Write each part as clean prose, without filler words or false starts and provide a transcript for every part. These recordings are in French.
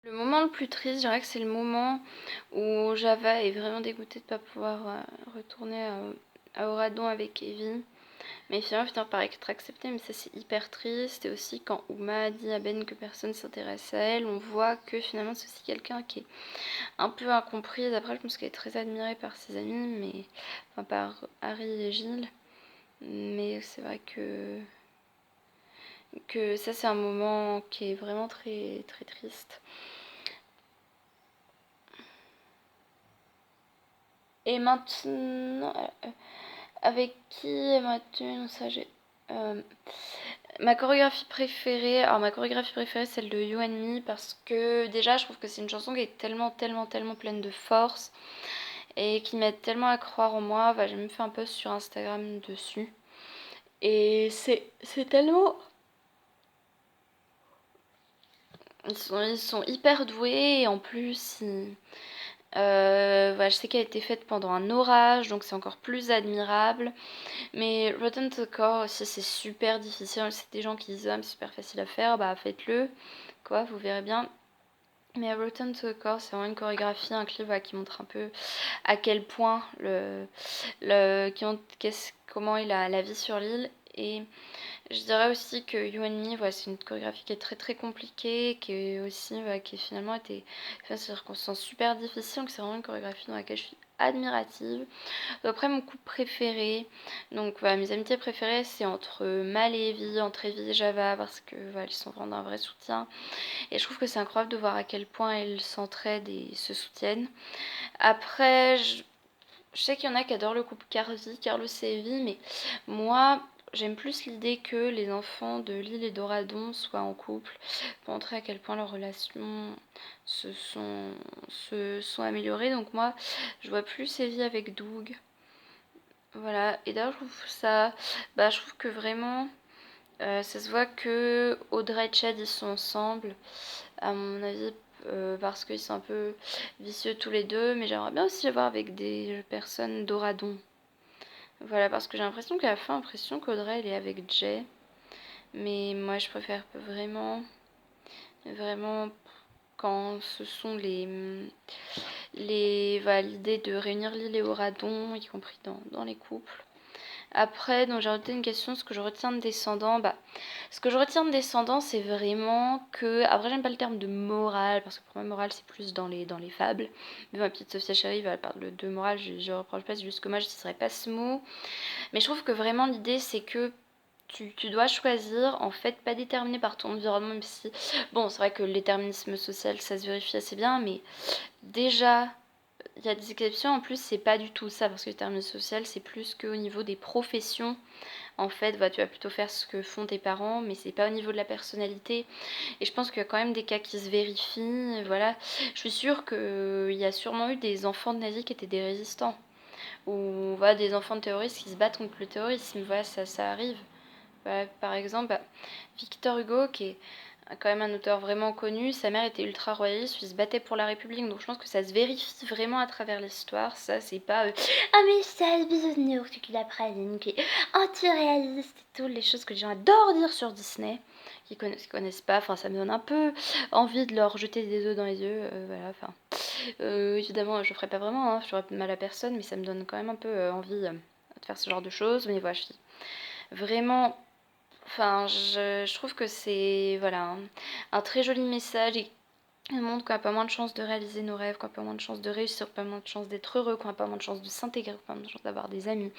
Le moment le plus triste, je dirais que c'est le moment où Java est vraiment dégoûtée de ne pas pouvoir retourner à Oradon avec Evie. Mais finalement, finir par être acceptée, mais ça c'est hyper triste. Et aussi quand Uma a dit à Ben que personne s'intéresse à elle, on voit que finalement c'est aussi quelqu'un qui est un peu incomprise. Après, je pense qu'elle est très admirée par ses amis, mais enfin par Harry et Gilles. Mais c'est vrai que ça c'est un moment qui est vraiment très très triste. Et maintenant, avec qui aimerais-tu ça j'ai ma chorégraphie préférée, alors ma chorégraphie préférée c'est celle de You and Me parce que déjà je trouve que c'est une chanson qui est tellement pleine de force et qui m'aide tellement à croire en moi. Enfin, j'ai même fait un post sur Instagram dessus et c'est tellement ils sont hyper doués et en plus voilà, je sais qu'elle a été faite pendant un orage donc c'est encore plus admirable. Mais Rotten to the Core aussi, c'est super difficile. C'est des gens qui disent ah, mais c'est super facile à faire, bah faites-le, quoi, vous verrez bien. Mais Rotten to the Core, c'est vraiment une chorégraphie, un clip voilà, qui montre un peu à quel point comment est la vie sur l'île. Et je dirais aussi que You and Me, voilà, c'est une chorégraphie qui est très compliquée, qui est aussi qui finalement été faite dans des circonstances super difficiles. Donc c'est vraiment une chorégraphie dans laquelle je suis admirative. Après, mon couple préféré, donc voilà, mes amitiés préférées, c'est entre Mal et Evie, entre Evie et Java, parce que voilà, ils sont vraiment d'un vrai soutien. Et je trouve que c'est incroyable de voir à quel point elles s'entraident et se soutiennent. Après, je sais qu'il y en a qui adorent le couple Carlos et Evie, mais moi, j'aime plus l'idée que les enfants de Lille et d'Oradon soient en couple, pour montrer à quel point leurs relations se sont améliorées. Donc moi, je vois plus Evie avec Doug. Voilà, et d'ailleurs je trouve ça, je trouve que vraiment, ça se voit que Audrey et Chad ils sont ensemble, à mon avis, parce qu'ils sont un peu vicieux tous les deux, mais j'aimerais bien aussi les voir avec des personnes d'Oradon. Voilà, parce que j'ai l'impression qu'à la fin, l'impression qu'Audrey elle est avec Jay, mais moi je préfère vraiment quand ce sont voilà, l'idée de réunir Lille et Oradon, y compris dans les couples. Après, donc j'ai rajouté une question, ce que je retiens de Descendants, ce que je retiens de Descendants, c'est vraiment que, après j'aime pas le terme de morale, parce que pour moi morale c'est plus dans les fables, mais ma petite Sophia Chérie, elle parle de morale, je reproche pas, c'est juste que moi j'utiliserais pas ce mot, mais je trouve que vraiment l'idée c'est que tu dois choisir, en fait, pas déterminé par ton environnement, même si, bon, c'est vrai que le déterminisme social, ça se vérifie assez bien, mais déjà, il y a des exceptions, en plus, c'est pas du tout ça, parce que le déterminisme social, c'est plus qu'au niveau des professions. En fait, tu vas plutôt faire ce que font tes parents, mais c'est pas au niveau de la personnalité. Et je pense qu'il y a quand même des cas qui se vérifient, voilà. Je suis sûre qu'il y a sûrement eu des enfants de nazis qui étaient des résistants, ou voilà, des enfants de terroristes qui se battent contre le terrorisme, voilà, ça arrive. Par exemple, Victor Hugo, qui est quand même un auteur vraiment connu, sa mère était ultra royaliste, il se battait pour la République, donc je pense que ça se vérifie vraiment à travers l'histoire. Ça, c'est pas ah mais c'est le bisounours qui la praline, qui est anti-réaliste et tout, les choses que les gens adorent dire sur Disney, qui connaissent pas, enfin ça me donne un peu envie de leur jeter des œufs dans les yeux, voilà, enfin. Évidemment, je ferai pas vraiment, hein, je ferai mal à personne, mais ça me donne quand même un peu envie de faire ce genre de choses, mais voilà, je suis vraiment. Enfin, je trouve que c'est voilà, un très joli message et il montre qu'on a pas moins de chances de réaliser nos rêves, qu'on a pas moins de chances de réussir, pas moins de chances d'être heureux, qu'on a pas moins de chances de s'intégrer, pas moins de chances d'avoir des amis.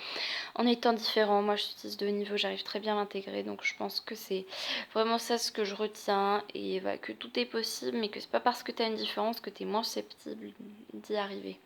En étant différent, moi je suis autiste de haut niveau, j'arrive très bien à m'intégrer, donc je pense que c'est vraiment ça ce que je retiens et que tout est possible, mais que c'est pas parce que tu as une différence que tu es moins susceptible d'y arriver.